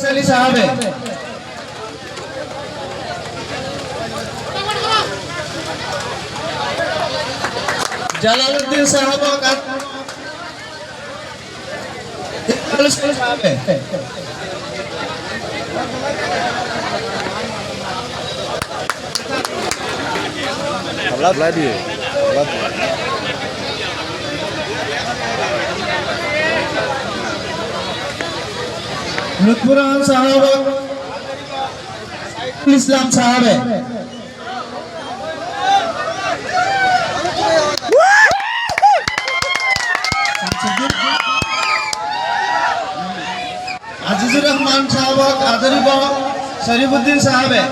अली साहब है। जलालुद्दीन साहब साहब है। लुत्फुर साहब इस्लाम साहब है। अजीजुर रहमान साहब आदरिब शरीफुद्दीन साहब है।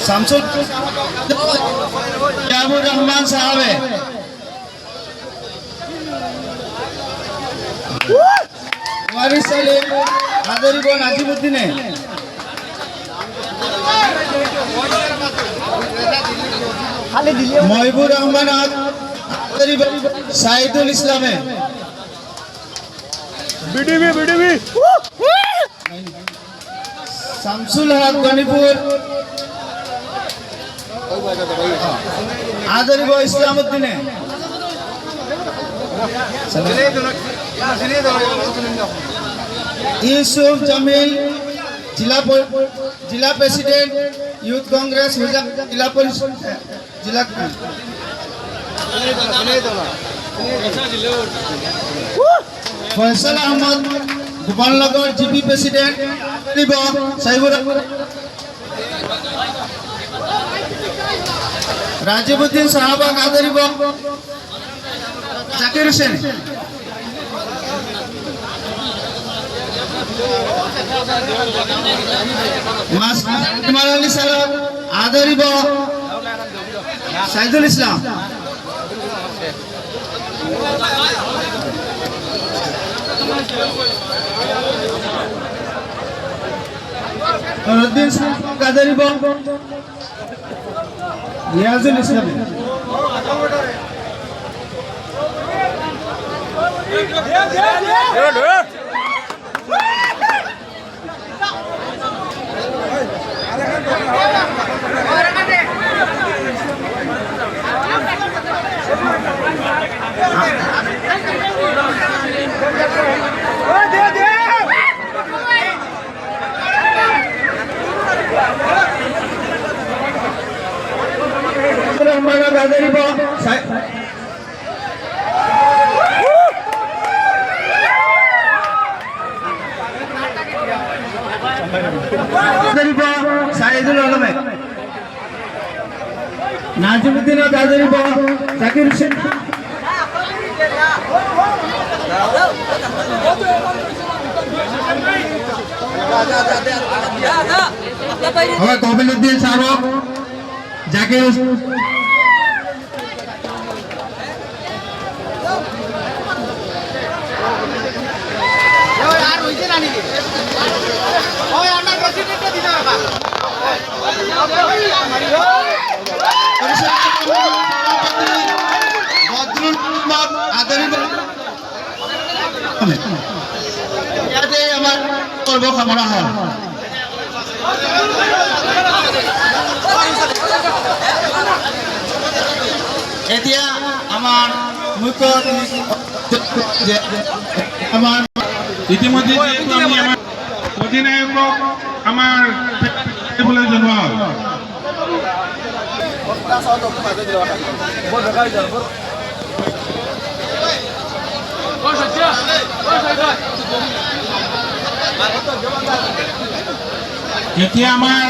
शामसुल रहमान साहब है। वारिस सलीम आदरिब नाजिमुद्दीन है। महबूब रहमान आदरिब साइदुल इस्लाम है। बीडीबी शामसुल हक गनीपुर आदरिब इस्लामुद्दीन है। यूसुफ जमील जिला प्रेसिडेंट यूथ कांग्रेस जिला जिला फैसल अहमद गोपालनगर जीपी प्रेसिडेंट राजीबुद्दीन साहब आदरिब जाकिर हुसैन। अली साहब आदरिब साइदुल इस्लाम। नूरुद्दीन साहब आदरिब रियाजुल इस्लाम। साइदुल आलम है। नाजिमुद्दीन आदरिब जाकिर हुसैन। कबिलुद्दीन साहब जाकिर हुसैन। কামনা হয়। এতিয়া আমার মুখ্য আমার ইতিমধ্যে আমি আমার অধিনায়কক আমার বলে জনোৱা এতিয়া আমাৰ